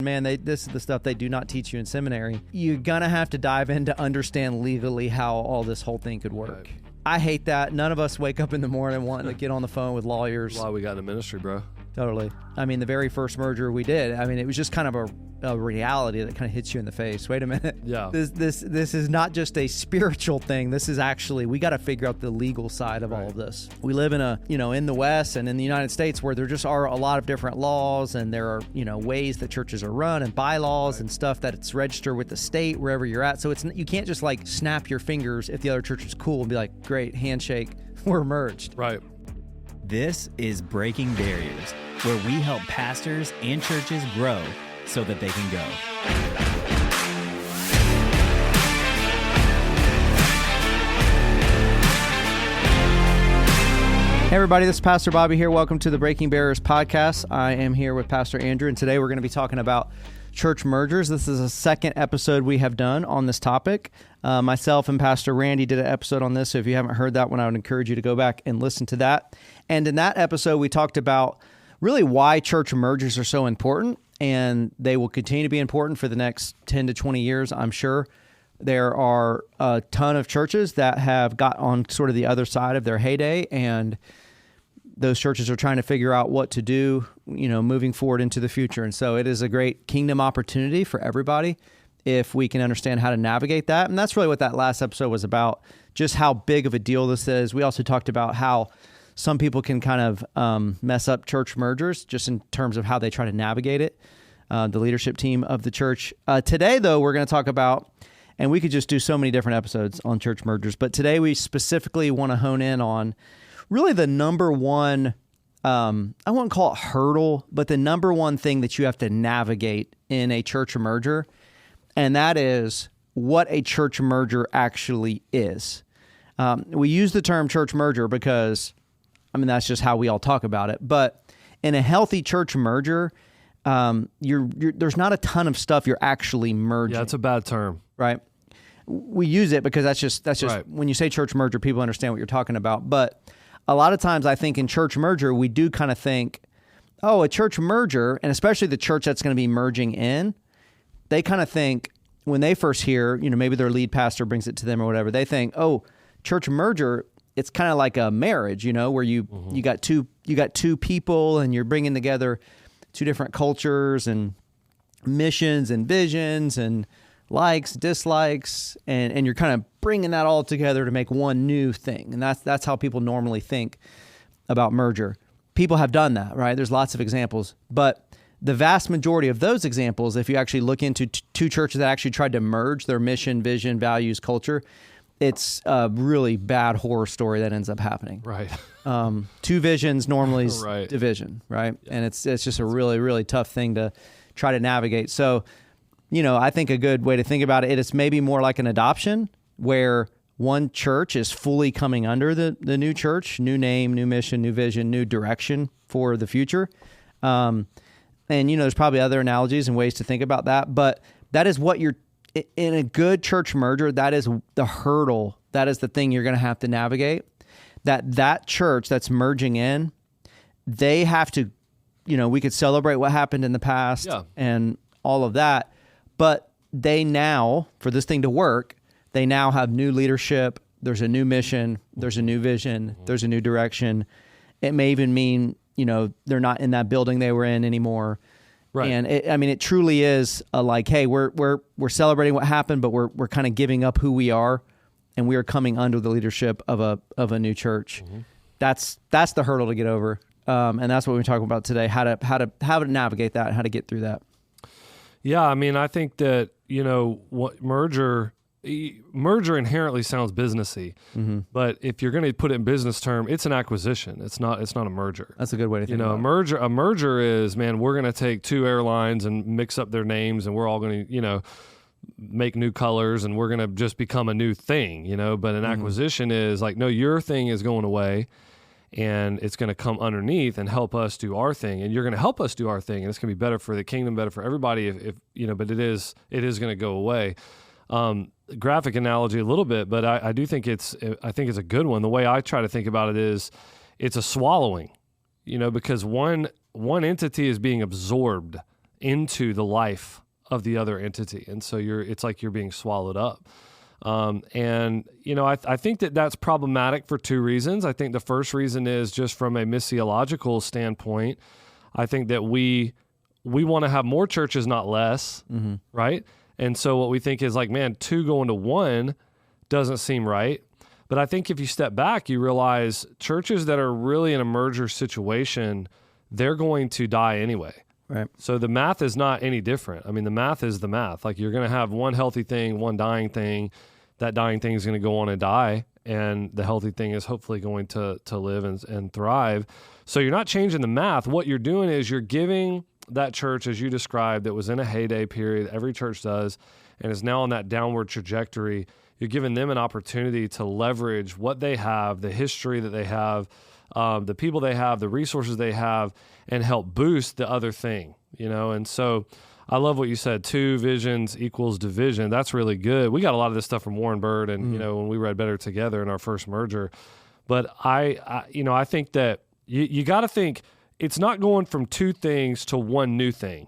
Man, this is the stuff they do not teach you in seminary. You're going to have to dive in to understand legally how all this whole thing could work. Right. I hate that. None of us wake up in the morning wanting to get on the phone with lawyers. That's why we got into ministry, bro. Totally. I mean, the very first merger we did, I mean, it was just kind of a reality that kind of hits you in the face. Wait a minute. Yeah. This is not just a spiritual thing. This is actually, we got to figure out the legal side of all of this. We live in in the West and in the United States where there just are a lot of different laws, and there are, ways that churches are run and bylaws and stuff that it's registered with the state wherever you're at. So you can't just like snap your fingers if the other church is cool and be like, great, handshake, we're merged. Right. This is Breaking Barriers, where we help pastors and churches grow so that they can go. Hey everybody, this is Pastor Bobby here. Welcome to the Breaking Barriers podcast. I am here with Pastor Andrew, and today we're going to be talking about church mergers. This is a second episode we have done on this topic. Myself and Pastor Randy did an episode on this, so if you haven't heard that one, I would encourage you to go back and listen to that. And in that episode, we talked about really why church mergers are so important, and they will continue to be important for the next 10 to 20 years, I'm sure. There are a ton of churches that have got on sort of the other side of their heyday, and those churches are trying to figure out what to do, moving forward into the future. And so it is a great kingdom opportunity for everybody if we can understand how to navigate that. And that's really what that last episode was about, just how big of a deal this is. We also talked about how some people can kind of mess up church mergers just in terms of how they try to navigate it, the leadership team of the church. Today, though, we're going to talk about, and we could just do so many different episodes on church mergers, but today we specifically want to hone in on really the number one, I won't call it hurdle, but the number one thing that you have to navigate in a church merger, and that is what a church merger actually is. We use the term church merger because, that's just how we all talk about it. But in a healthy church merger, there's not a ton of stuff you're actually merging. Yeah, it's a bad term. Right? We use it because that's just right. When you say church merger, people understand what you're talking about. But a lot of times I think in church merger, we do kind of think, a church merger, and especially the church that's going to be merging in, they kind of think when they first hear, maybe their lead pastor brings it to them or whatever, they think, church merger, it's kind of like a marriage, where you got two people and you're bringing together two different cultures and missions and visions and likes, dislikes, and you're kind of bringing that all together to make one new thing. And that's how people normally think about merger. People have done that, right? There's lots of examples, but the vast majority of those examples, if you actually look into two churches that actually tried to merge their mission, vision, values, culture, it's a really bad horror story that ends up happening. Right. Two visions normally is right. division, right? Yeah. And it's just a really, really tough thing to try to navigate. So, I think a good way to think about it is maybe more like an adoption where one church is fully coming under the new church, new name, new mission, new vision, new direction for the future. And, there's probably other analogies and ways to think about that, but that is what in a good church merger, that is the hurdle. That is the thing you're going to have to navigate. That church that's merging in, they have to, we could celebrate what happened in the past and all of that, but they now, for this thing to work, they now have new leadership. There's a new mission. There's a new vision. There's a new direction. It may even mean, they're not in that building they were in anymore. Right. And it truly is hey, we're celebrating what happened, but we're kind of giving up who we are, and we are coming under the leadership of a new church. Mm-hmm. That's the hurdle to get over, and that's what we're talking about today: how to navigate that, how to get through that. Yeah, I think that what merger inherently sounds businessy, but if you're going to put it in business term, it's an acquisition. It's not a merger. That's a good way to think about it. A merger is, we're going to take two airlines and mix up their names, and we're all going to, make new colors, and we're going to just become a new thing, but an acquisition is like, no, your thing is going away, and it's going to come underneath and help us do our thing, and you're going to help us do our thing, and it's going to be better for the kingdom, better for everybody if but it is going to go away. Graphic analogy a little bit, but I do think it's a good one. The way I try to think about it is it's a swallowing, because one entity is being absorbed into the life of the other entity. And so it's like you're being swallowed up. And, I think that that's problematic for two reasons. I think the first reason is just from a missiological standpoint. I think that we want to have more churches, not less, right? And so what we think is like, man, 2 going to 1 doesn't seem right. But I think if you step back, you realize churches that are really in a merger situation, they're going to die anyway. Right. So the math is not any different. I mean, the math is the math. Like you're going to have one healthy thing, one dying thing. That dying thing is going to go on and die, and the healthy thing is hopefully going to live and thrive. So you're not changing the math. What you're doing is you're giving that church, as you described, that was in a heyday period, every church does, and is now on that downward trajectory. You're giving them an opportunity to leverage what they have, the history that they have, the people they have, the resources they have, and help boost the other thing, And so I love what you said, 2 visions equals division. That's really good. We got a lot of this stuff from Warren Bird and, when we read Better Together in our first merger. But I think that you got to think it's not going from 2 things to one new thing.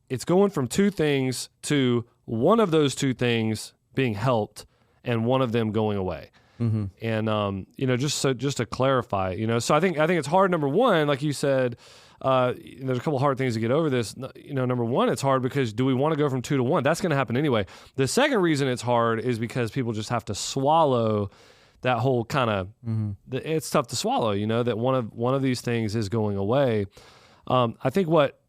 It's going from 2 things to one of those 2 things being helped and one of them going away. And, just to clarify, so I think it's hard. Number one, like you said, there's a couple hard things to get over this. Number one, it's hard because do we want to go from 2 to 1? That's going to happen anyway. The second reason it's hard is because people just have to swallow that whole kind of, it's tough to swallow, that one of these things is going away. I think what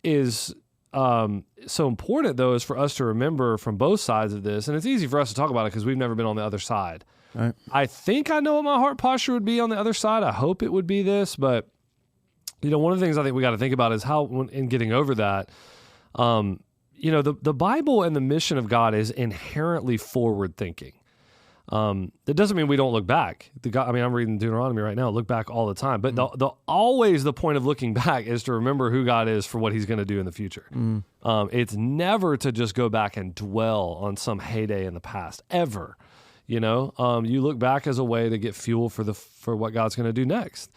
is so important though is for us to remember from both sides of this, and it's easy for us to talk about it because we've never been on the other side. Right. I think I know what my heart posture would be on the other side. I hope it would be this, but one of the things I think we got to think about is how, in getting over that, the Bible and the mission of God is inherently forward thinking. That doesn't mean we don't look back. I'm reading Deuteronomy right now. Look back all the time, but always the point of looking back is to remember who God is for what He's going to do in the future. It's never to just go back and dwell on some heyday in the past ever. You look back as a way to get fuel for what God's going to do next.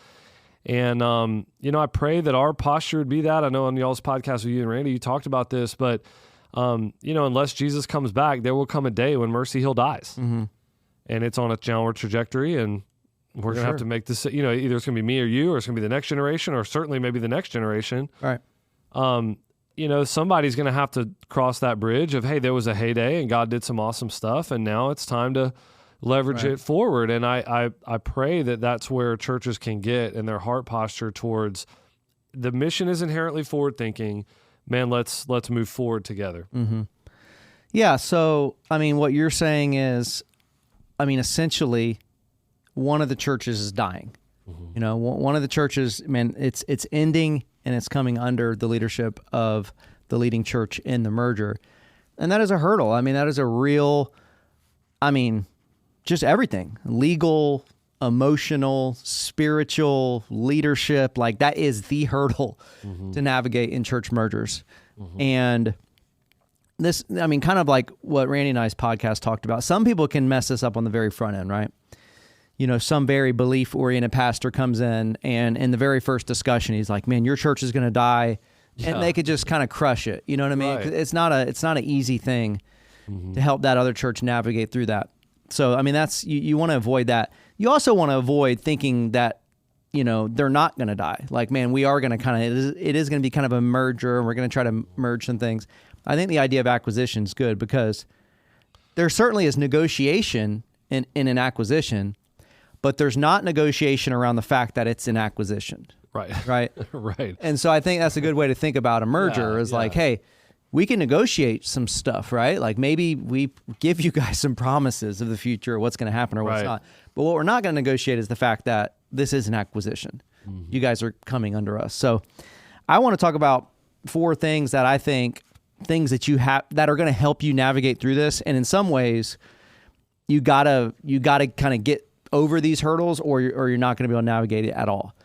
And, I pray that our posture would be that. I know on y'all's podcast with you and Randy, you talked about this, but, unless Jesus comes back, there will come a day when Mercy Hill dies. And it's on a downward trajectory, and we're going to have to make this, either it's going to be me or you, or it's going to be the next generation, or certainly maybe the next generation. Right. Somebody's going to have to cross that bridge of, hey, there was a heyday and God did some awesome stuff, and now it's time to leverage it forward. And I pray that that's where churches can get in their heart posture towards the mission is inherently forward thinking. Man, let's move forward together. Yeah. So, what you're saying is, essentially one of the churches is dying. One of the churches, man, it's ending and it's coming under the leadership of the leading church in the merger. And that is a hurdle. That is a real, just everything, legal, emotional, spiritual, leadership, like that is the hurdle to navigate in church mergers. And this, kind of like what Randy and I's podcast talked about, some people can mess this up on the very front end, right? Some very belief-oriented pastor comes in and in the very first discussion, he's like, man, your church is going to die. Yeah. And they could just kind of crush it. You know what I mean? Right. It's not an easy thing to help that other church navigate through that. So, that's, you want to avoid that. You also want to avoid thinking that, they're not going to die. Like, man, we are going to it is going to be kind of a merger, and we're going to try to merge some things. I think the idea of acquisition is good because there certainly is negotiation in an acquisition, but there's not negotiation around the fact that it's an acquisition. Right. Right. Right. And so I think that's a good way to think about a merger like, hey, we can negotiate some stuff, right? Like maybe we give you guys some promises of the future, what's going to happen or what's not. But what we're not going to negotiate is the fact that this is an acquisition. You guys are coming under us. So I want to talk about 4 things that I think, things that you have that are going to help you navigate through this. And in some ways, you gotta kind of get over these hurdles, or you're not going to be able to navigate it at all.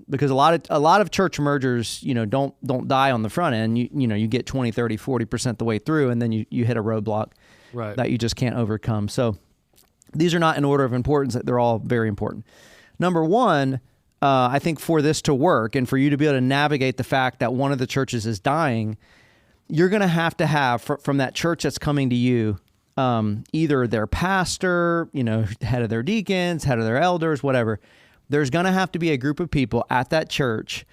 Because a lot of church mergers, don't die on the front end. You get 20, 30, 40% the way through, and then you hit a roadblock that you just can't overcome. So these are not in order of importance. They're all very important. Number one, I think for this to work and for you to be able to navigate the fact that one of the churches is dying, you're going to have from that church that's coming to you, either their pastor, head of their deacons, head of their elders, whatever. There's going to have to be a group of people at that church.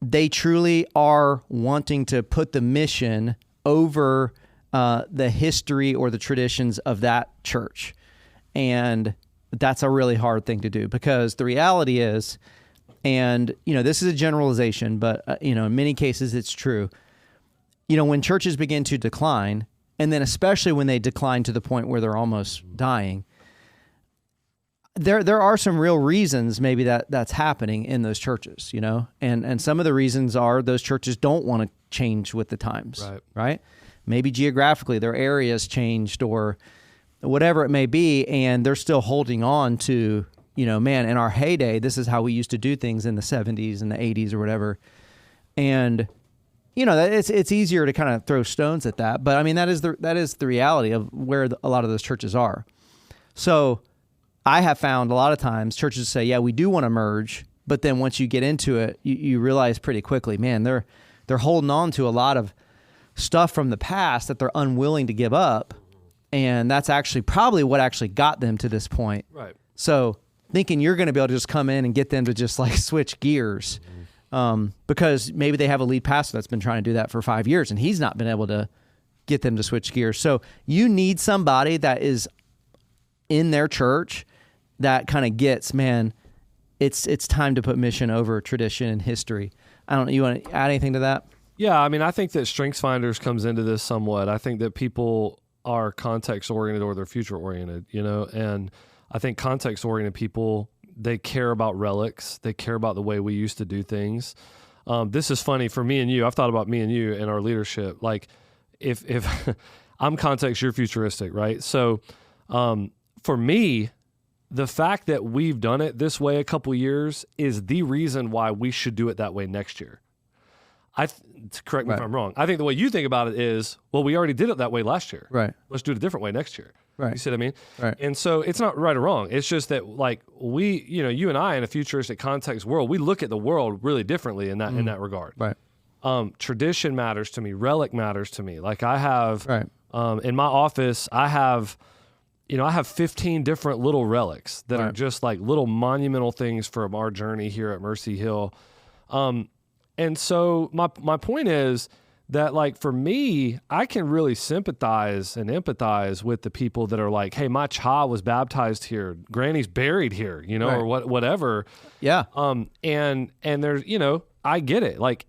They truly are wanting to put the mission over the history or the traditions of that church. And that's a really hard thing to do, because the reality is, and this is a generalization, but in many cases it's true. When churches begin to decline, and then especially when they decline to the point where they're almost dying, there are some real reasons maybe that's happening in those churches, and some of the reasons are those churches don't want to change with the times, right? Maybe geographically their areas changed or whatever it may be, and they're still holding on to, man, in our heyday, this is how we used to do things in the 70s and the 80s or whatever. And, it's easier to kind of throw stones at that. But I mean, that is the reality of where a lot of those churches are. So I have found a lot of times churches say, yeah, we do want to merge. But then once you get into it, you realize pretty quickly, man, they're holding on to a lot of stuff from the past that they're unwilling to give up. And that's actually probably what actually got them to this point. Right. So thinking you're going to be able to just come in and get them to just like switch gears, because maybe they have a lead pastor that's been trying to do that for 5 years and he's not been able to get them to switch gears. So you need somebody that is in their church that kind of gets, man, it's time to put mission over tradition and history. I don't know. You want to add anything to that? Yeah. I mean, I think that StrengthsFinders comes into this somewhat. I think that people are context-oriented or they're future-oriented, and I think context-oriented people, they care about relics. They care about the way we used to do things. This is funny for me and you. I've thought about me and you and our leadership. Like, if I'm context, you're futuristic, right? So for me, the fact that we've done it this way a couple years is the reason why we should do it that way next year. Correct me if I'm wrong. I think the way you think about it is, well, we already did it that way last year. Right. Let's do it a different way next year. Right. You see what I mean? Right. And so it's not right or wrong. It's just that, like, we, you and I in a futuristic context world, we look at the world really differently in that regard. Right. Tradition matters to me. Relic matters to me. Like I have, right. In my office, I have 15 different little relics that are just like little monumental things from our journey here at Mercy Hill. And so my point is that, like, for me, I can really sympathize and empathize with the people that are like, hey, my child was baptized here, Granny's buried here, or whatever. Yeah. And there's, I get it. Like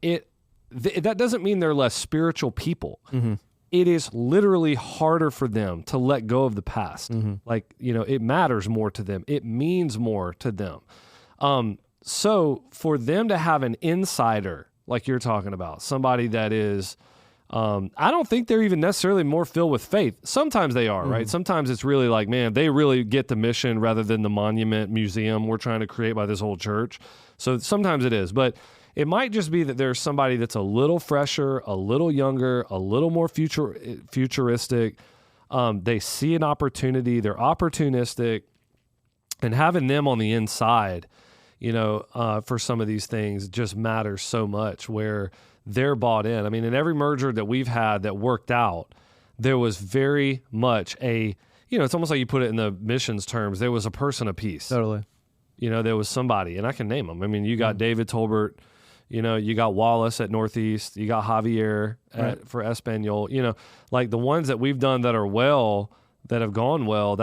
that doesn't mean they're less spiritual people. Mm-hmm. It is literally harder for them to let go of the past. Mm-hmm. Like, it matters more to them. It means more to them. So for them to have an insider, like you're talking about, somebody that is, I don't think they're even necessarily more filled with faith. Sometimes they are, right? Sometimes it's really like, man, they really get the mission rather than the monument museum we're trying to create by this whole church. So sometimes it is, but it might just be that there's somebody that's a little fresher, a little younger, a little more futuristic. They see an opportunity, they're opportunistic, and having them on the inside, for some of these things just matters so much, where they're bought in. I mean, in every merger that we've had that worked out, there was very much it's almost like you put it in the missions terms. There was a person apiece. Totally. There was somebody, and I can name them. I mean, you got David Tolbert, you got Wallace at Northeast, you got Javier for Espanol, like the ones that we've done that are that have gone well,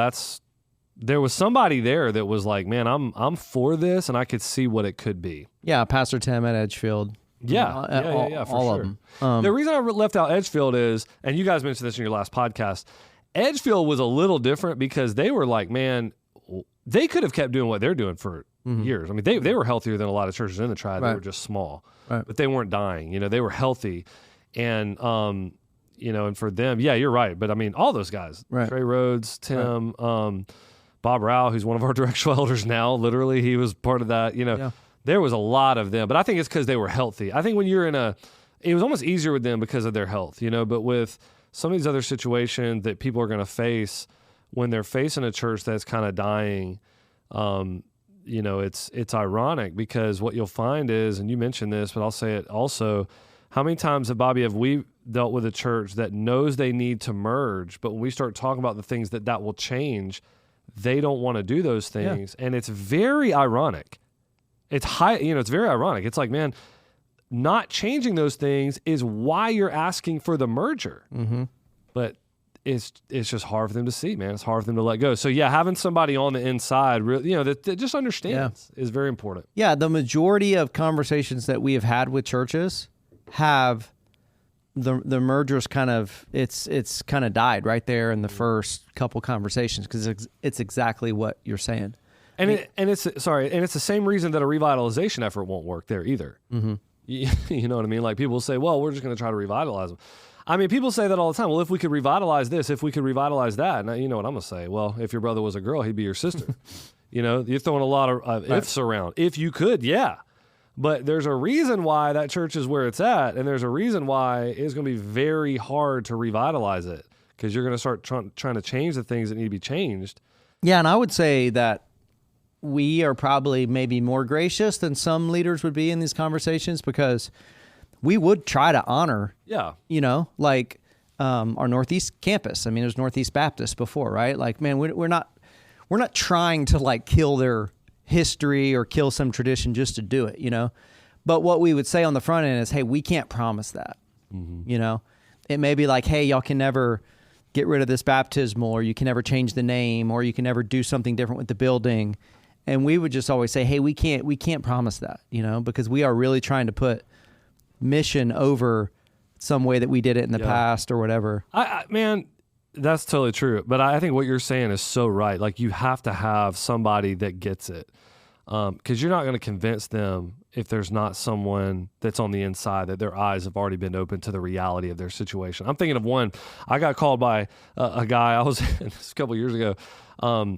there was somebody there that was like, man, I'm for this, and I could see what it could be. Yeah, Pastor Tim at Edgefield. Yeah, for all sure. of them. The reason I left out Edgefield is, and you guys mentioned this in your last podcast, Edgefield was a little different because they were like, man, they could have kept doing what they're doing for years. I mean, they were healthier than a lot of churches in the tribe. They were just small, but they weren't dying. They were healthy, and and for them, yeah, you're right. But I mean, all those guys, Trey Rhodes, Tim, Bob Rao, who's one of our directional elders now, literally, he was part of that. There was a lot of them, but I think it's because they were healthy. I think when you're it was almost easier with them because of their health, but with some of these other situations that people are going to face when they're facing a church that's kind of dying, it's ironic because what you'll find is, and you mentioned this, but I'll say it also, how many times, Bobby, have we dealt with a church that knows they need to merge, but when we start talking about the things that will change, they don't want to do those things. Yeah. And it's very ironic. It's very ironic. It's like, man, not changing those things is why you're asking for the merger. Mm-hmm. But it's just hard for them to see, man. It's hard for them to let go. So yeah, having somebody on the inside, really, that just understands is very important. Yeah, the majority of conversations that we have had with churches have the mergers kind of it's kind of died right there in the first couple conversations because it's exactly what you're saying. And it's the same reason that a revitalization effort won't work there either. Mm-hmm. You know what I mean? Like people say, well, we're just going to try to revitalize them. I mean, people say that all the time. Well, if we could revitalize this, if we could revitalize that, now you know what I'm going to say. Well, if your brother was a girl, he'd be your sister. You're throwing a lot of ifs around. If you could, yeah. But there's a reason why that church is where it's at, and there's a reason why it's going to be very hard to revitalize it because you're going to start trying to change the things that need to be changed. Yeah, and I would say that we are probably maybe more gracious than some leaders would be in these conversations because we would try to honor, like our Northeast campus. I mean, there's Northeast Baptist before, right? Like, man, we're not trying to like kill their history or kill some tradition just to do it, But what we would say on the front end is, hey, we can't promise that, It may be like, hey, y'all can never get rid of this baptismal, or you can never change the name, or you can never do something different with the building. And we would just always say, hey, we can't promise that, because we are really trying to put mission over some way that we did it in the past or whatever. Man, that's totally true. But I think what you're saying is so right. Like you have to have somebody that gets it. Because you're not going to convince them if there's not someone that's on the inside, that their eyes have already been open to the reality of their situation. I'm thinking of one. I got called by a guy, I was this a couple of years ago,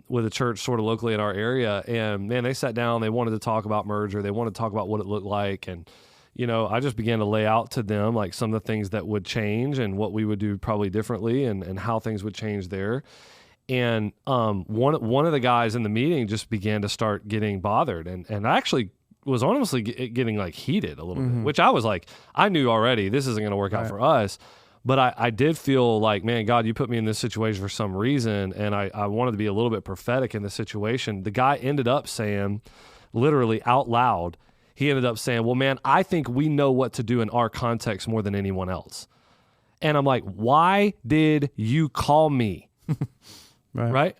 with a church sort of locally in our area. And man, they sat down, they wanted to talk about merger. They wanted to talk about what it looked like. And, I just began to lay out to them like some of the things that would change and what we would do probably differently and how things would change there. And one of the guys in the meeting just began to start getting bothered and actually was honestly getting like heated a little bit, which I was like, I knew already this isn't going to work out for us. But I did feel like, man, God, you put me in this situation for some reason. And I wanted to be a little bit prophetic in the situation. The guy ended up saying, literally out loud, he ended up saying, well, man, I think we know what to do in our context more than anyone else. And I'm like, why did you call me? Right.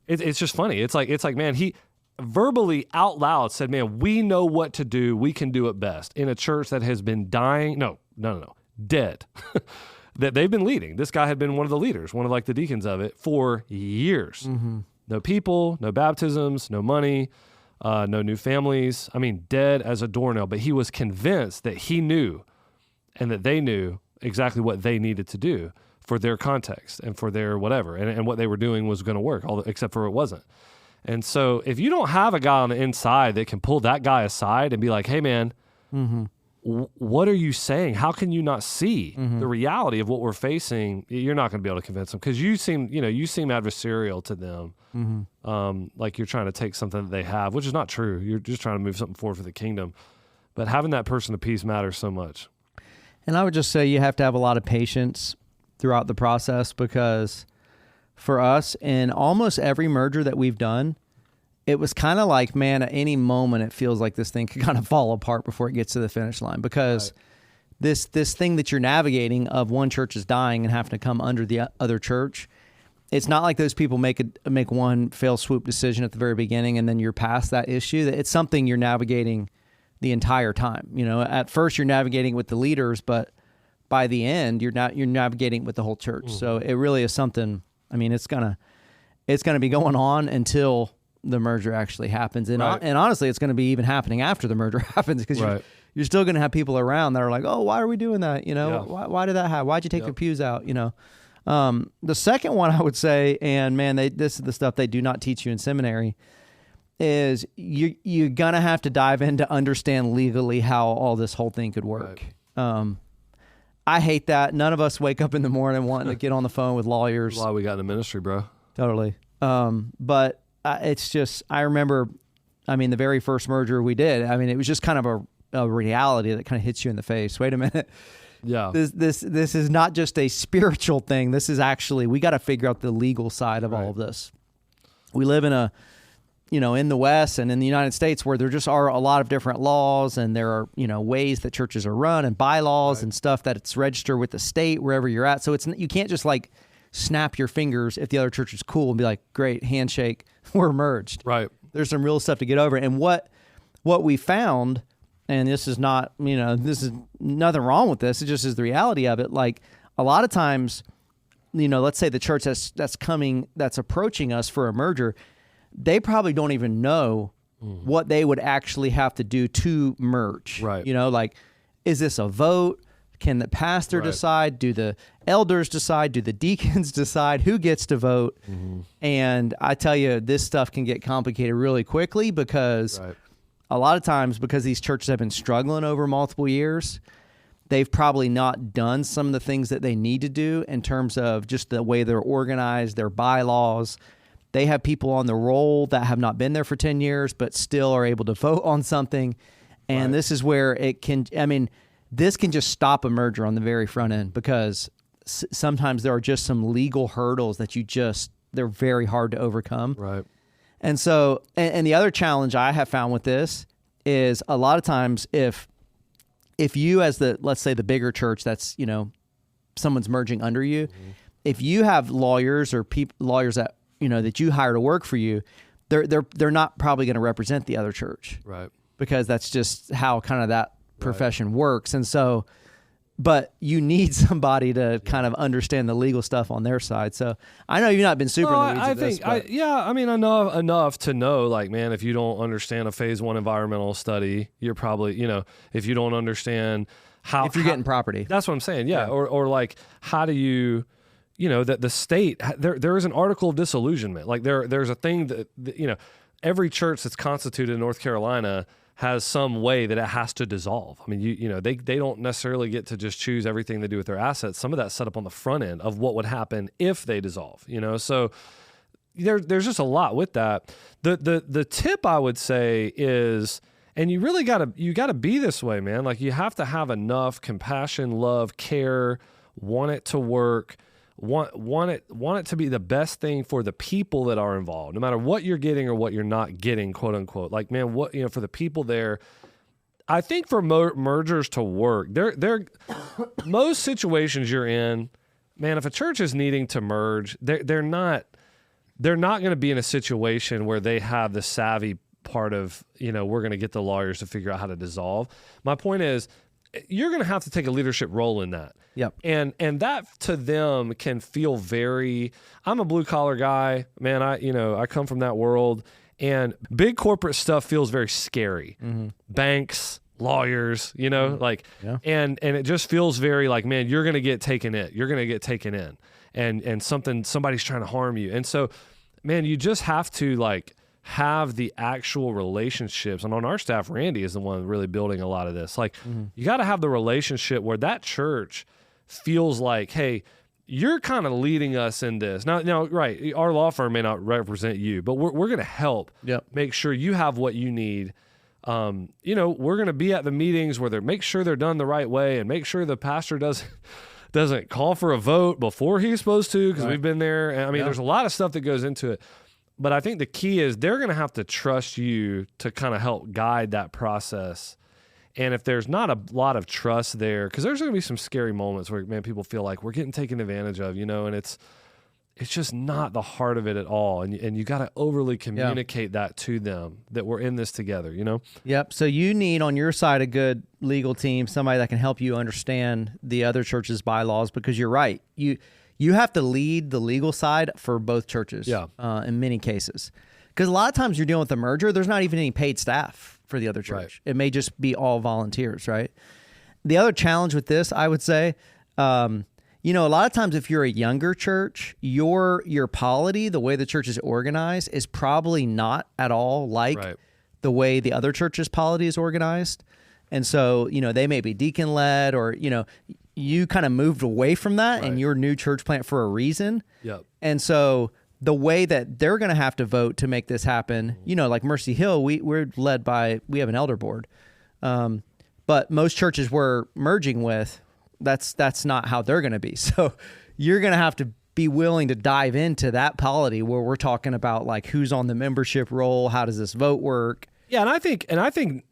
It's just funny. It's like, man, he verbally out loud said, man, we know what to do. We can do it best in a church that has been dying. No, dead. That they've been leading. This guy had been one of the leaders, one of like the deacons of it for years. Mm-hmm. No people, no baptisms, no money, no new families. I mean, dead as a doornail. But he was convinced that he knew and that they knew exactly what they needed to do for their context and for their whatever. And what they were doing was going to work, except for it wasn't. And so if you don't have a guy on the inside that can pull that guy aside and be like, hey, man, what are you saying? How can you not see the reality of what we're facing? You're not going to be able to convince them because you seem adversarial to them. Like you're trying to take something that they have, which is not true. You're just trying to move something forward for the kingdom. But having that person of peace matters so much. And I would just say you have to have a lot of patience throughout the process because for us, in almost every merger that we've done, it was kind of like, man, at any moment it feels like this thing could kind of fall apart before it gets to the finish line because this thing that you're navigating of one church is dying and having to come under the other church, it's not like those people make one fail swoop decision at the very beginning and then you're past that issue. It's something you're navigating the entire time. At first you're navigating with the leaders, but by the end you're navigating with the whole church. So it really is something. I mean, it's gonna be going on until the merger actually happens, and honestly, it's going to be even happening after the merger happens because you're still going to have people around that are like, oh, why are we doing that? Why did that happen? Why'd you take your pews out? The second one I would say, and man, this is the stuff they do not teach you in seminary, is you're gonna have to dive in to understand legally how all this whole thing could work. I hate that. None of us wake up in the morning wanting to get on the phone with lawyers. That's why we got in the ministry, bro. Totally. But it's just, I remember I mean, the very first merger we did, I mean, it was just kind of a reality that kind of hits you in the face. Wait a minute. Yeah. This is not just a spiritual thing. This is actually, we got to figure out the legal side of all of this. We live in in the West and in the United States where there just are a lot of different laws, and there are, ways that churches are run and bylaws and stuff that it's registered with the state wherever you're at. So you can't just like snap your fingers if the other church is cool and be like, great, handshake, we're merged. Right. There's some real stuff to get over. And what we found, and this is not, this is nothing wrong with this. It just is the reality of it. Like a lot of times, let's say the church that's approaching us for a merger, they probably don't even know what they would actually have to do to merge. Right. Like, is this a vote? Can the pastor decide? Do the elders decide? Do the deacons decide? Who gets to vote? And I tell you, this stuff can get complicated really quickly because a lot of times, because these churches have been struggling over multiple years, they've probably not done some of the things that they need to do in terms of just the way they're organized, their bylaws. They have people on the roll that have not been there for 10 years, but still are able to vote on something. And this is where this can just stop a merger on the very front end, because sometimes there are just some legal hurdles that they're very hard to overcome. Right. And so, and the other challenge I have found with this is a lot of times if you, as let's say the bigger church that's, someone's merging under you, if you have lawyers or lawyers that, that you hire to work for you, they're not probably going to represent the other church. Right. Because that's just how kind of that profession works. And so, but you need somebody to kind of understand the legal stuff on their side. So I know you've not been super in the weeds of this. Enough to know, like, man, if you don't understand a phase 1 environmental study, you're probably, if you don't understand if you're getting property. That's what I'm saying. Yeah. Or like, how do you, that the state, there is an article of disillusionment. Like there's a thing that, every church that's constituted in North Carolina has some way that it has to dissolve. I mean, they don't necessarily get to just choose everything they do with their assets. Some of that's set up on the front end of what would happen if they dissolve, so there's just a lot with that. The tip I would say is, and you really gotta be this way, man. Like you have to have enough compassion, love, care, want it to work, want it to be the best thing for the people that are involved, no matter what you're getting or what you're not getting, quote unquote. Like, man, for the people there, I think for mergers to work, they're most situations you're in, man, if a church is needing to merge, they're not going to be in a situation where they have the savvy part of, we're going to get the lawyers to figure out how to dissolve. My point is, you're going to have to take a leadership role in that. Yep. And that to them can feel I'm a blue collar guy, man. I come from that world, and big corporate stuff feels very scary. Banks, lawyers, and it just feels very like, man, you're going to get taken in. You're going to get taken in, and somebody's trying to harm you. And so, man, you just have to have the actual relationships. And on our staff, Randy is the one really building a lot of this. You got to have the relationship where that church feels like, hey, you're kind of leading us in this. Now, right, our law firm may not represent you, but we're going to help make sure you have what you need. We're going to be at the meetings where make sure they're done the right way, and make sure the pastor doesn't call for a vote before he's supposed to, because we've been there. And I mean, there's a lot of stuff that goes into it. But I think the key is they're going to have to trust you to kind of help guide that process. And if there's not a lot of trust there, because there's going to be some scary moments where, man, people feel like we're getting taken advantage of, and it's just not the heart of it at all. And you got to overly communicate that to them, that we're in this together, Yep. So you need on your side a good legal team, somebody that can help you understand the other church's bylaws, because you're right. You have to lead the legal side for both churches in many cases. Because a lot of times you're dealing with a merger, there's not even any paid staff for the other church. Right. It may just be all volunteers, right? The other challenge with this, I would say, a lot of times if you're a younger church, your polity, the way the church is organized, is probably not at all like the way the other church's polity is organized. And so, they may be deacon-led, or, you kind of moved away from that in your new church plant for a reason. Yep. And so the way that they're going to have to vote to make this happen, like Mercy Hill, we have an elder board. But most churches we're merging with, that's not how they're going to be. So you're going to have to be willing to dive into that polity where we're talking about like who's on the membership roll, how does this vote work? Yeah, and I think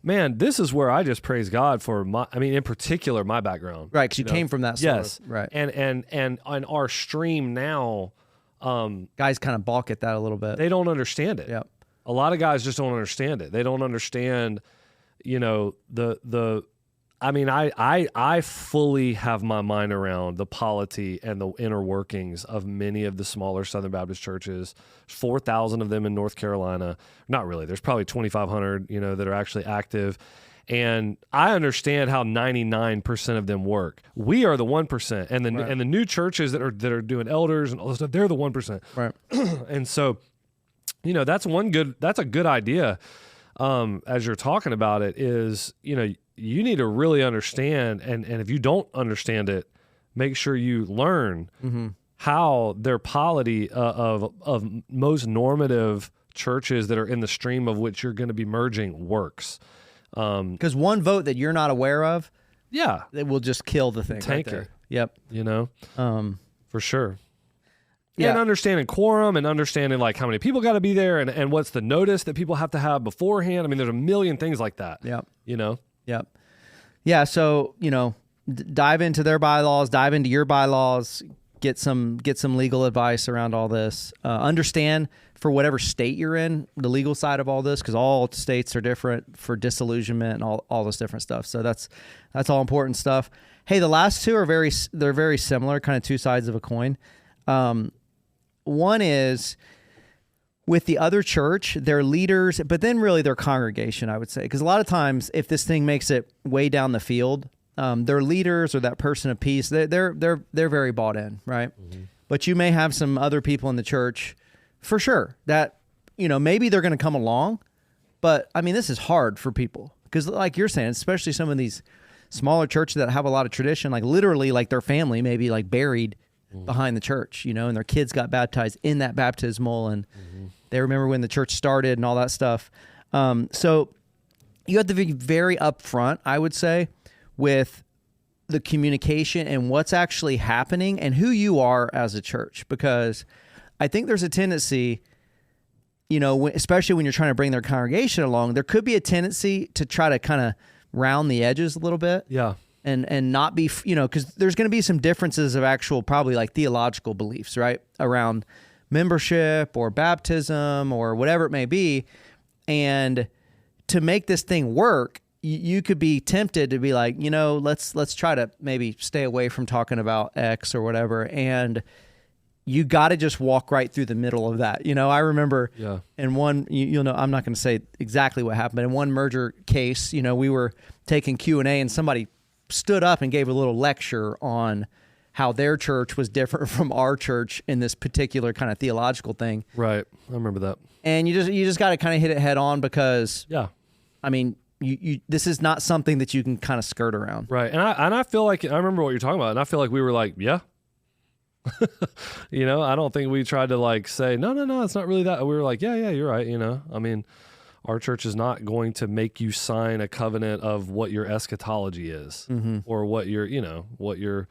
man, this is where I just praise God for in particular, my background. Right, because you came from that sort yes. of, right. And on our stream now, guys kind of balk at that a little bit. They don't understand it. Yep. A lot of guys just don't understand it. They don't understand, I fully have my mind around the polity and the inner workings of many of the smaller Southern Baptist churches. 4,000 of them in North Carolina. Not really. There's probably 2,500, that are actually active. And I understand how 99% of them work. We are the 1%. And the new churches that are doing elders and all this stuff, they're the 1%. Right. And so, that's a good idea. As you're talking about it is, you need to really understand, and if you don't understand it, make sure you learn how their polity of most normative churches that are in the stream of which you're going to be merging works. Because one vote that you're not aware of, it will just kill the thing. Tank right there. it. Yep. For sure. Yeah. And understanding quorum and understanding like how many people got to be there and what's the notice that people have to have beforehand. I mean, there's a million things like that. Yep. Yep. Yeah. So, dive into their bylaws, dive into your bylaws, get some legal advice around all this. Understand for whatever state you're in, the legal side of all this, because all states are different for disillusionment and all this different stuff. So that's all important stuff. Hey, the last two are very similar, kind of two sides of a coin. One is with the other church, their leaders, but then really their congregation, I would say. Because a lot of times, if this thing makes it way down the field, their leaders or that person of peace, they're very bought in, right? Mm-hmm. But you may have some other people in the church, for sure, that, maybe they're going to come along. But, this is hard for people. Because like you're saying, especially some of these smaller churches that have a lot of tradition, like literally like their family maybe like buried behind the church, and their kids got baptized in that baptismal, and they remember when the church started and all that stuff. So you have to be very upfront, I would say, with the communication and what's actually happening and who you are as a church, because I think there's a tendency, especially when you're trying to bring their congregation along, there could be a tendency to try to kind of round the edges a little bit. Yeah. And not be, because there's going to be some differences of actual probably like theological beliefs, right? Around membership or baptism or whatever it may be. And to make this thing work, you could be tempted to be like, let's try to maybe stay away from talking about X or whatever. And you got to just walk right through the middle of that. I remember in one, I'm not going to say exactly what happened, but in one merger case, we were taking Q&A and somebody stood up and gave a little lecture on how their church was different from our church in this particular kind of theological thing. Right. I remember that. And you just got to kind of hit it head on because, you this is not something that you can kind of skirt around. Right. And I feel like, I remember what you're talking about, and I feel like we were like, yeah. I don't think we tried to like say, no, it's not really that. We were like, yeah, you're right. Our church is not going to make you sign a covenant of what your eschatology is, or what your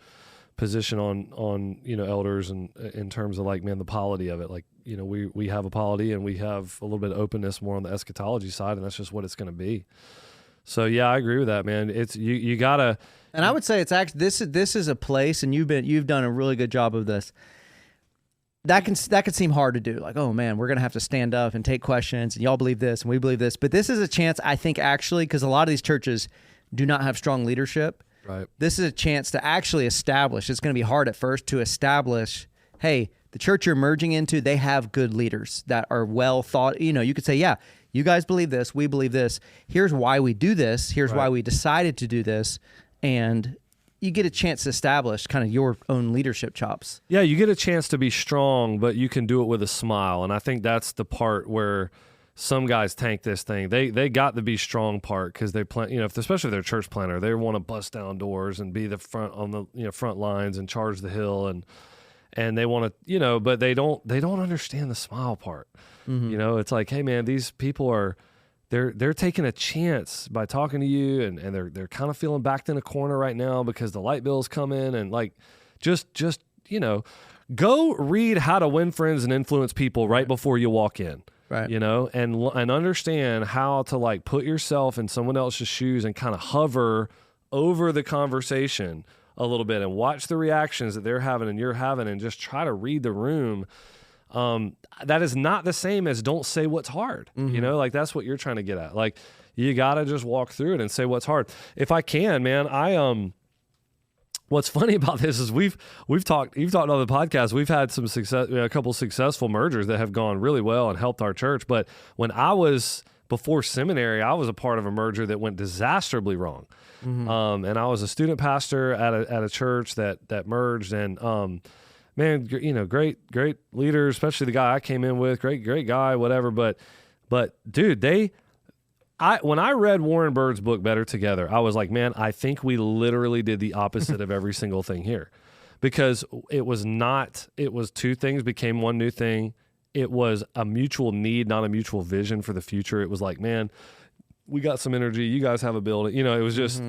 position on elders and in terms of like, man, the polity of it. Like, we have a polity and we have a little bit of openness more on the eschatology side, and that's just what it's going to be. So yeah, I agree with that, man. It's you gotta. And I would say it's actually this is a place, and you've done a really good job of this. That could seem hard to do. Like, oh man, we're gonna have to stand up and take questions, and y'all believe this, and we believe this. But this is a chance, I think, actually, because a lot of these churches do not have strong leadership. Right. This is a chance to actually establish. It's going to be hard at first to establish. Hey, the church you're merging into, they have good leaders that are well thought. You could say, yeah, you guys believe this, we believe this. Here's why we do this. Here's why we decided to do this, and you get a chance to establish kind of your own leadership chops. Yeah, you get a chance to be strong, but you can do it with a smile. And I think that's the part where some guys tank this thing. They got the be strong part because they plan, especially if they're a church planner, they want to bust down doors and be the front on the front lines and charge the hill. and they want to, but they don't understand the smile part. It's like, hey man, these people are, they're taking a chance by talking to you, and they're kind of feeling backed in a corner right now because the light bills come in, and like, just go read How to Win Friends and Influence People right before you walk in. Right. And understand how to like put yourself in someone else's shoes and kind of hover over the conversation a little bit and watch the reactions that they're having and you're having, and just try to read the room. That is not the same as don't say what's hard. Like that's what you're trying to get at. Like you got to just walk through it and say what's hard. If I can, man, what's funny about this is you've talked on the podcast, we've had some success, a couple successful mergers that have gone really well and helped our church. But when I was before seminary, I was a part of a merger that went disastrously wrong. And I was a student pastor at a church that merged, and man, great leader, especially the guy I came in with, great guy, whatever. But dude, when I read Warren Bird's book, Better Together, I was like, man, I think we literally did the opposite of every single thing here, because it was two things became one new thing. It was a mutual need, not a mutual vision for the future. It was like, man, we got some energy. You guys have a building. It was just,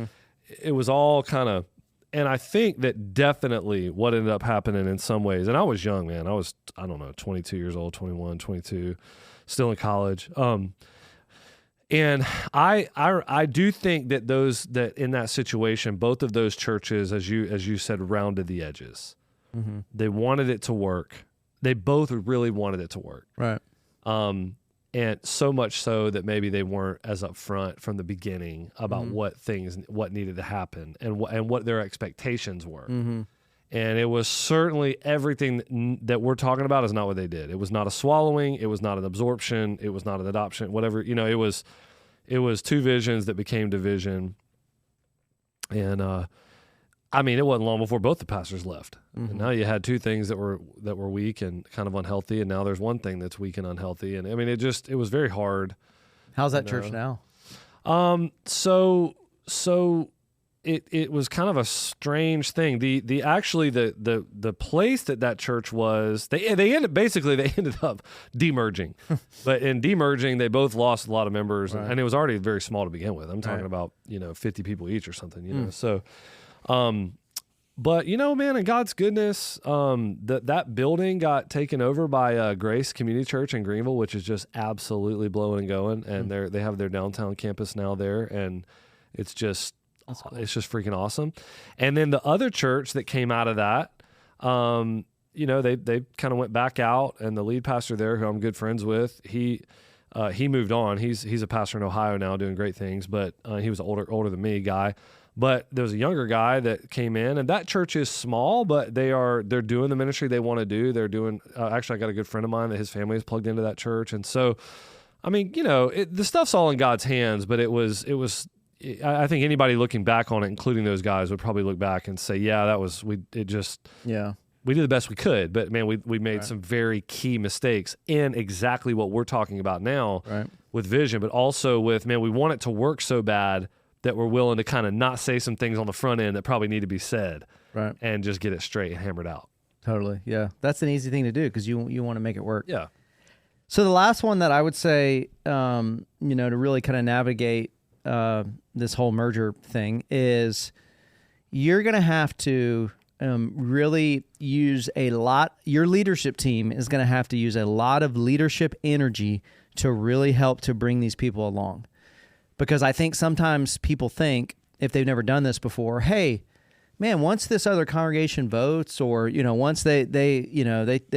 it was all kind of, and I think that definitely what ended up happening in some ways, and I was young, man. I was, 22 years old, 21, 22, still in college. And I do think that that in that situation, both of those churches, as you said, rounded the edges. They wanted it to work. They both really wanted it to work. Right. And so much so that maybe they weren't as upfront from the beginning about what needed to happen and what their expectations were. And it was certainly everything that we're talking about is not what they did. It was not a swallowing. It was not an absorption. It was not an adoption, whatever, it was two visions that became division. And, it wasn't long before both the pastors left. And now you had two things that were weak and kind of unhealthy, and now there's one thing that's weak and unhealthy. And it was very hard. How's that church now? So it was kind of a strange thing. The place that church was, they ended up demerging. But in demerging, they both lost a lot of members, and it was already very small to begin with. I'm talking about 50 people each or something. So. But man, in God's goodness, that building got taken over by Grace Community Church in Greenville, which is just absolutely blowing and going. And they have their downtown campus now there, and it's just it's just freaking awesome. And then the other church that came out of that, they kind of went back out, and the lead pastor there, who I'm good friends with, he moved on. He's a pastor in Ohio now, doing great things, but he was older than me guy. But there was a younger guy that came in, and that church is small, but they're doing the ministry they want to do. They're doing, actually I got a good friend of mine that his family is plugged into that church. And so, the stuff's all in God's hands, but I think anybody looking back on it, including those guys, would probably look back and say, yeah, we did the best we could, but man, we made some very key mistakes in exactly what we're talking about now with vision, but also with, man, we want it to work so bad that we're willing to kind of not say some things on the front end that probably need to be said, and just get it straight and hammered out. Totally, yeah. That's an easy thing to do because you want to make it work. Yeah. So the last one that I would say, to really kind of navigate this whole merger thing is you're going to have to really use your leadership team is going to have to use a lot of leadership energy to really help to bring these people along. Because I think sometimes people think, if they've never done this before, hey, man, once this other congregation votes, or once they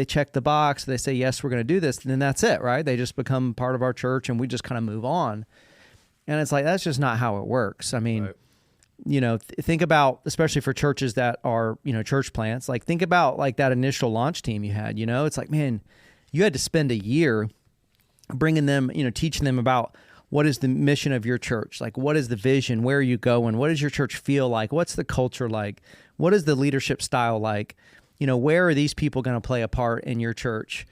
check the box, they say yes, we're going to do this, then that's it, right? They just become part of our church, and we just kind of move on. And it's like that's just not how it works. I mean, think about, especially for churches that are church plants. Like think about like that initial launch team you had. It's like, man, you had to spend a year bringing them, teaching them about. What is the mission of your church? Like, what is the vision? Where are you going? What does your church feel like? What's the culture like? What is the leadership style like? Where are these people going to play a part in your church?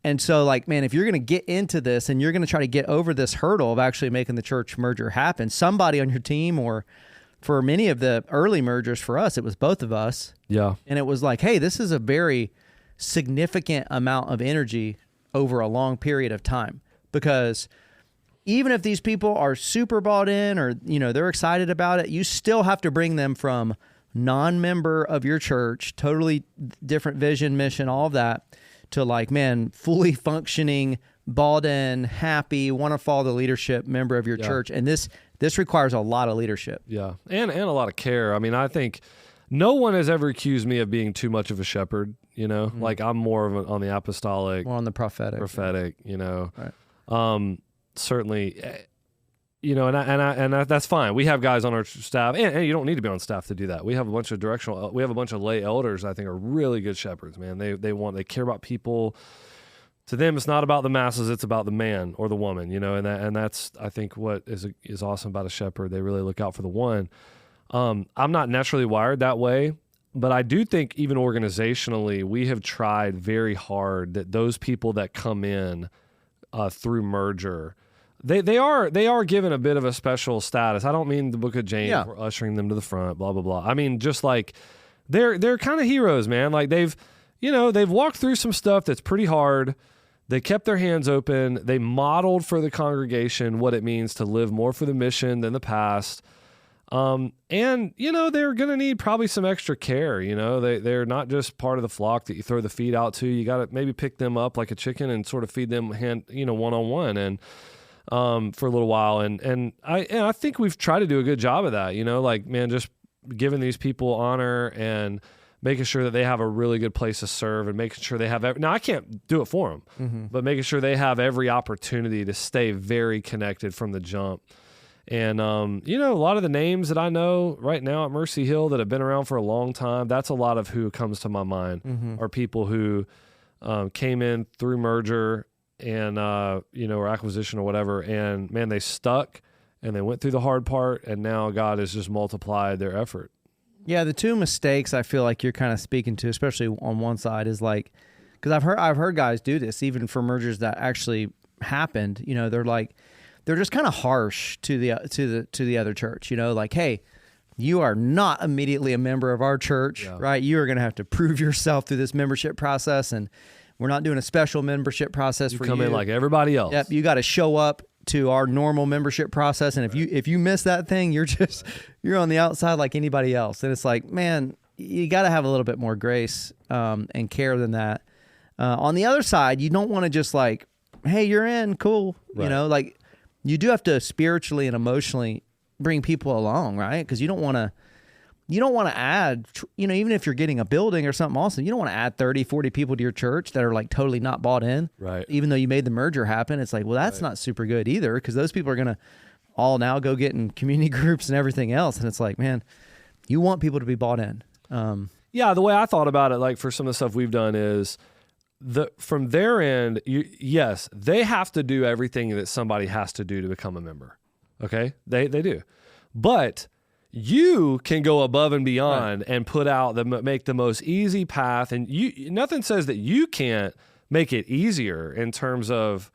And so, like, man, if you're going to get into this and you're going to try to get over this hurdle of actually making the church merger happen, somebody on your team, or for many of the early mergers for us, it was both of us. Yeah. And it was like, hey, this is a very significant amount of energy over a long period of time, because even if these people are super bought in or, they're excited about it, you still have to bring them from non-member of your church, totally different vision, mission, all of that, to like, man, fully functioning, bought in, happy, want to follow the leadership member of your church. And this requires a lot of leadership. Yeah. And a lot of care. I mean, I think no one has ever accused me of being too much of a shepherd, like I'm more of on the apostolic, more on the prophetic, right. Certainly, and that's fine. We have guys on our staff, and you don't need to be on staff to do that. We have a bunch of we have a bunch of lay elders I think are really good shepherds, man. They care about people. To them, it's not about the masses, it's about the man or the woman, and that's, I think, what is awesome about a shepherd. They really look out for the one. I'm not naturally wired that way, but I do think even organizationally, we have tried very hard that those people that come in through merger, they are given a bit of a special status. I don't mean the Book of James, we're ushering them to the front, blah blah blah. I mean just like they're kind of heroes, man. Like they've walked through some stuff that's pretty hard. They kept their hands open. They modeled for the congregation what it means to live more for the mission than the past. And they're going to need probably some extra care. They're not just part of the flock that you throw the feed out to. You got to maybe pick them up like a chicken and sort of feed them one-on-one and for a little while. And I think we've tried to do a good job of that, like, man, just giving these people honor and making sure that they have a really good place to serve and making sure they have now I can't do it for them, but making sure they have every opportunity to stay very connected from the jump. And, a lot of the names that I know right now at Mercy Hill that have been around for a long time, that's a lot of who comes to my mind are people who came in through merger and, or acquisition or whatever. And, man, they stuck and they went through the hard part, and now God has just multiplied their effort. Yeah, the two mistakes I feel like you're kind of speaking to, especially on one side, is like, because I've heard guys do this even for mergers that actually happened. They're just kind of harsh to the other church. Like, hey, you are not immediately a member of our church, right? You are going to have to prove yourself through this membership process, and we're not doing a special membership process for you. You come in like everybody else. Yep, you got to show up to our normal membership process, and if you miss that thing, you're on the outside like anybody else. And it's like, man, you got to have a little bit more grace and care than that. On the other side, you don't want to just like, hey, you're in, cool, right. Like you do have to spiritually and emotionally bring people along, right? Because you don't want to add, even if you're getting a building or something awesome, you don't want to add 30, 40 people to your church that are like totally not bought in. Right. Even though you made the merger happen, it's like, well, that's not super good either, because those people are going to all now go get in community groups and everything else. And it's like, man, you want people to be bought in. Yeah, the way I thought about it, like for some of the stuff we've done is from their end, yes, they have to do everything that somebody has to do to become a member. Okay? They do. But you can go above and beyond and put out make the most easy path, and nothing says that you can't make it easier in terms of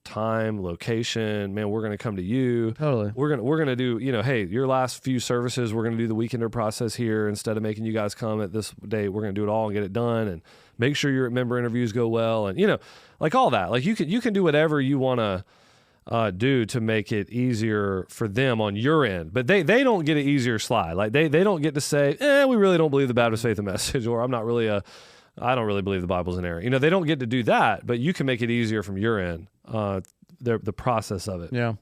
time, location. Man, we're going to come to you. Totally. We're going to do, hey, your last few services, we're going to do the weekender process here instead of making you guys come at this date. We're going to do it all and get it done and make sure your member interviews go well, and like all that. Like you can do whatever you want to do to make it easier for them on your end, but they don't get an easier slide. Like they don't get to say, we really don't believe the Baptist faith and message, or I don't really believe the Bible's an error. They don't get to do that, but you can make it easier from your end, the process of it. Yeah,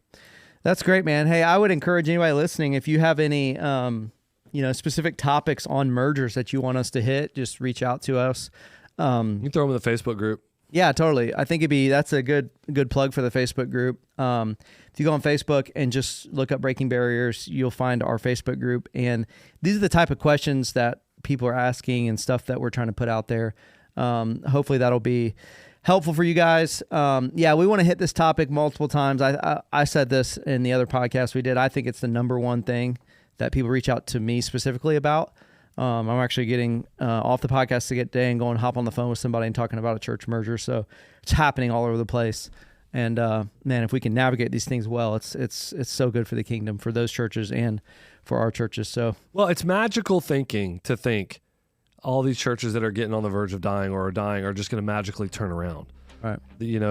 that's great, man. Hey, I would encourage anybody listening, if you have any, specific topics on mergers that you want us to hit, just reach out to us. You can throw them in the Facebook group. Yeah, totally. I think that's a good plug for the Facebook group. If you go on Facebook and just look up Breaking Barriers, you'll find our Facebook group. And these are the type of questions that people are asking and stuff that we're trying to put out there. Hopefully that'll be helpful for you guys. We want to hit this topic multiple times. I said this in the other podcast we did. I think it's the number one thing that people reach out to me specifically about. I'm actually getting off the podcast today and going hop on the phone with somebody and talking about a church merger. So it's happening all over the place. And man, if we can navigate these things well, it's so good for the kingdom, for those churches and for our churches. So well, it's magical thinking to think all these churches that are getting on the verge of dying or are dying are just going to magically turn around. Right.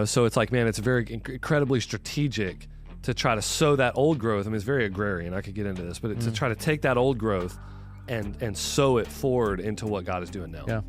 So it's like, man, it's very incredibly strategic to try to sow that old growth. I mean, it's very agrarian. I could get into this, but to try to take that old growth and sow it forward into what God is doing now. Yeah.